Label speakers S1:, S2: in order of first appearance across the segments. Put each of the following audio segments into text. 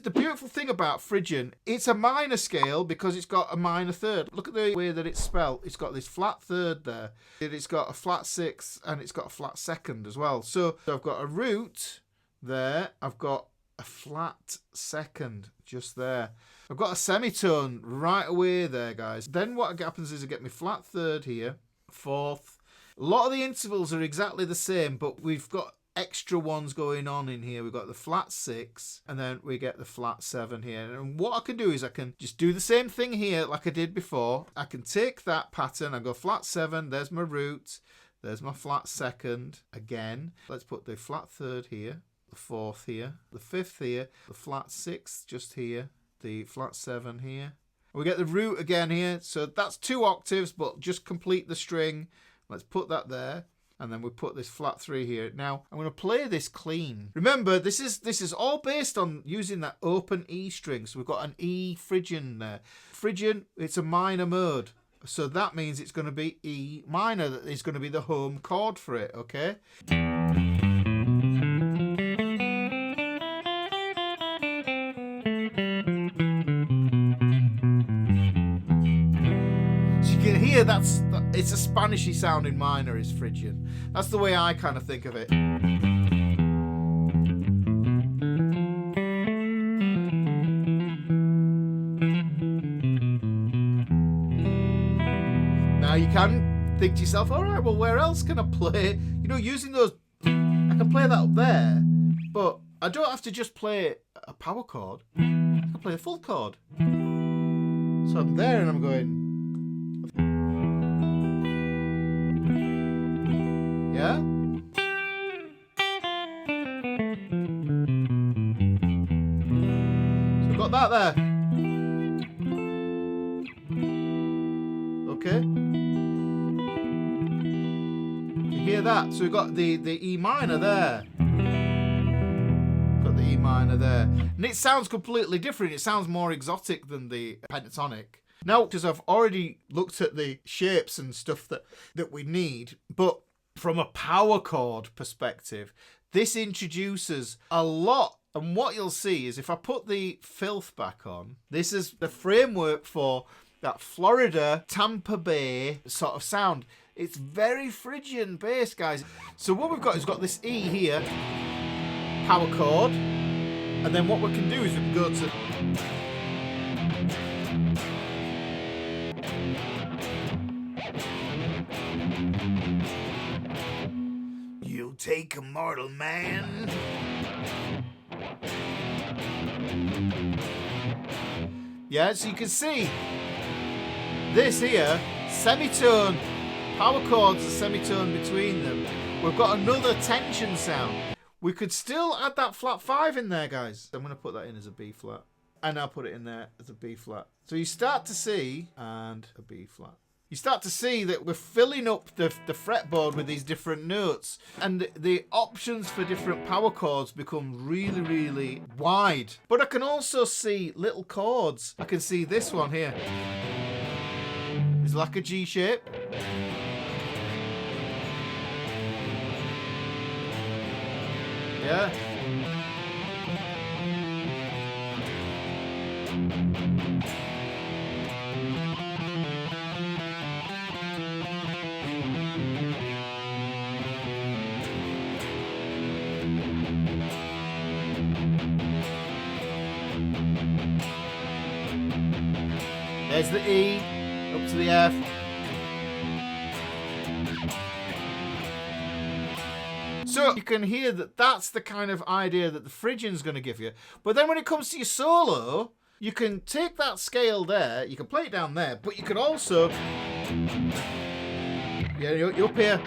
S1: The beautiful thing about Phrygian, it's a minor scale because it's got a minor third. Look at the way that it's spelt. It's got this flat third there. It's got a flat sixth and it's got a flat second as well. So I've got a root there. I've got a flat second just there. I've got a semitone right away there, guys. Then what happens is I get my flat third here, fourth. A lot of the intervals are exactly the same, but we've got extra ones going on in here. We've got the flat six and then we get the flat seven here. And what I can do is I can just do the same thing here like I did before. I can take that pattern, I go flat seven, there's my root, there's my flat second again. Let's put the flat third here, the fourth here, the fifth here, the flat sixth just here, the flat seven here. We get the root again here. So that's 2 octaves, but just complete the string. Let's put that there. And then we put this flat 3 here. Now, I'm going to play this clean. Remember, this is all based on using that open E string. So we've got an E Phrygian there. Phrygian, it's a minor mode. So that means it's going to be E minor. That is going to be the home chord for it, okay? Here, it's a Spanishy sounding minor is Phrygian. That's the way I kind of think of it. Now you can think to yourself, all right, well, where else can I play? You know, using those, I can play that up there, but I don't have to just play a power chord. I can play a full chord. So I'm there and I'm going. Yeah? So we've got that there. Okay. You hear that? So we've got the E minor there. Got the E minor there. And it sounds completely different. It sounds more exotic than the pentatonic. Now, because I've already looked at the shapes and stuff that we need, but from a power chord perspective, this introduces a lot. And what you'll see is if I put the filth back on, this is the framework for that Florida, Tampa Bay sort of sound. It's very Phrygian based, guys. So what we've got is got this E here, power chord. And then what we can do is we can go to... Take a mortal man. Yeah, so you can see this here, semitone, power chords, a semitone between them. We've got another tension sound. We could still add that flat 5 in there, guys. I'm going to put that in as a B flat. And I'll put it in there as a B flat. So you start to see, and a B flat. You start to see that we're filling up the fretboard with these different notes. And the options for different power chords become really, really wide. But I can also see little chords. I can see this one here. It's like a G shape. Yeah. There's the E, up to the F. So you can hear that that's the kind of idea that the Phrygian's going to give you. But then when it comes to your solo, you can take that scale there, you can play it down there, but you can also... Yeah, you're up here.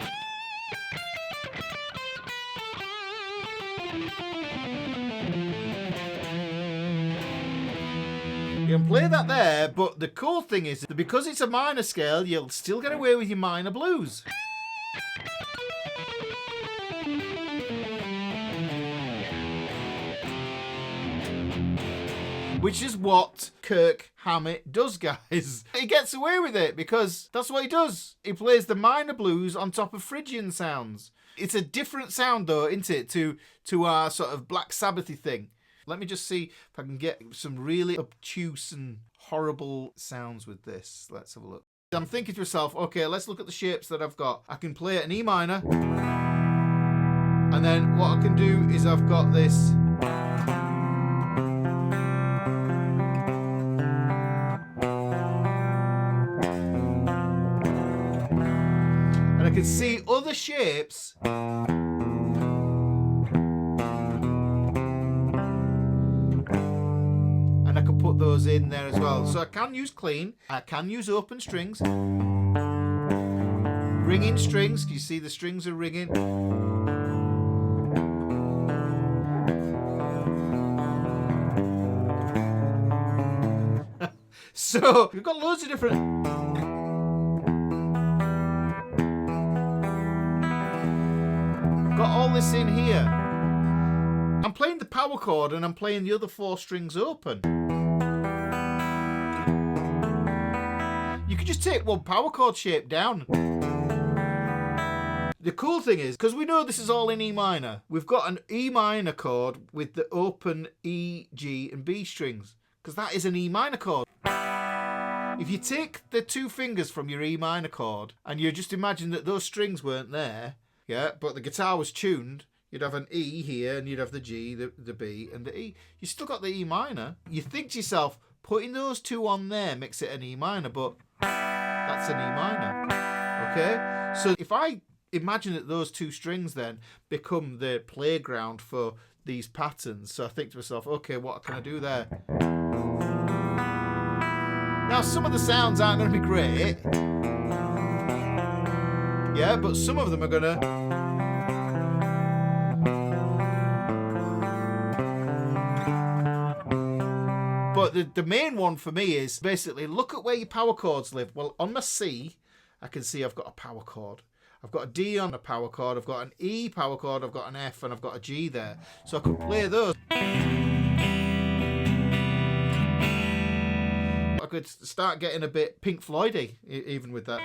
S1: You can play that there, but the cool thing is that because it's a minor scale, you'll still get away with your minor blues. Which is what Kirk Hammett does, guys. He gets away with it because that's what he does. He plays the minor blues on top of Phrygian sounds. It's a different sound though, isn't it, to our sort of Black Sabbathy thing. Let me just see if I can get some really obtuse and horrible sounds with this. Let's have a look. I'm thinking to myself, okay, let's look at the shapes that I've got. I can play an E minor. And then what I can do is I've got this. And I can see other shapes. And I can put those in there as well. So I can use clean. I can use open strings. Ringing strings. You see the strings are ringing. So we've got loads of different. Got all this in here. I'm playing the power chord and I'm playing the other 4 strings open. You could just take one power chord shape down. The cool thing is, because we know this is all in E minor, we've got an E minor chord with the open E, G and B strings, because that is an E minor chord. If you take the 2 fingers from your E minor chord and you just imagine that those strings weren't there, yeah, but the guitar was tuned, you'd have an E here and you'd have the G, the B and the E. You still got the E minor. You think to yourself, putting those 2 on there makes it an E minor, but that's an E minor. Okay? So if I imagine that those 2 strings then become the playground for these patterns, so I think to myself, okay, what can I do there? Now, some of the sounds aren't going to be great. Yeah, but some of them are going to. But the main one for me is basically look at where your power chords live. Well, on my C, I can see I've got a power chord. I've got a D on a power chord. I've got an E power chord. I've got an F, and I've got a G there. So I can play those. I could start getting a bit Pink Floyd-y even with that.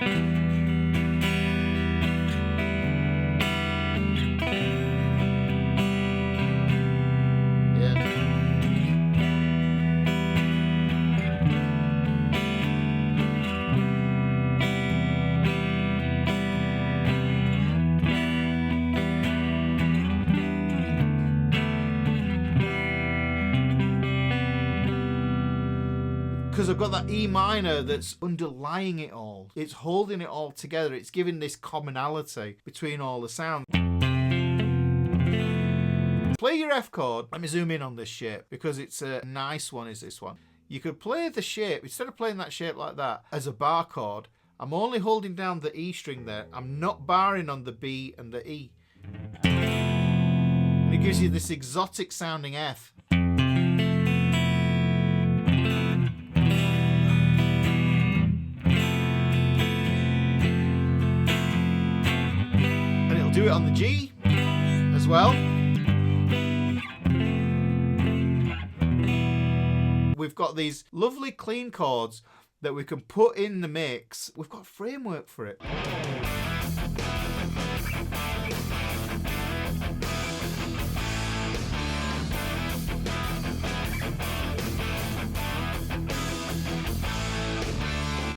S1: Because I've got that E minor that's underlying it all. It's holding it all together. It's giving this commonality between all the sounds. Play your F chord. Let me zoom in on this shape because it's a nice one, is this one. You could play the shape, instead of playing that shape like that, as a bar chord. I'm only holding down the E string there. I'm not barring on the B and the E. And it gives you this exotic sounding F. Do it on the G as well. We've got these lovely clean chords that we can put in the mix. We've got a framework for it.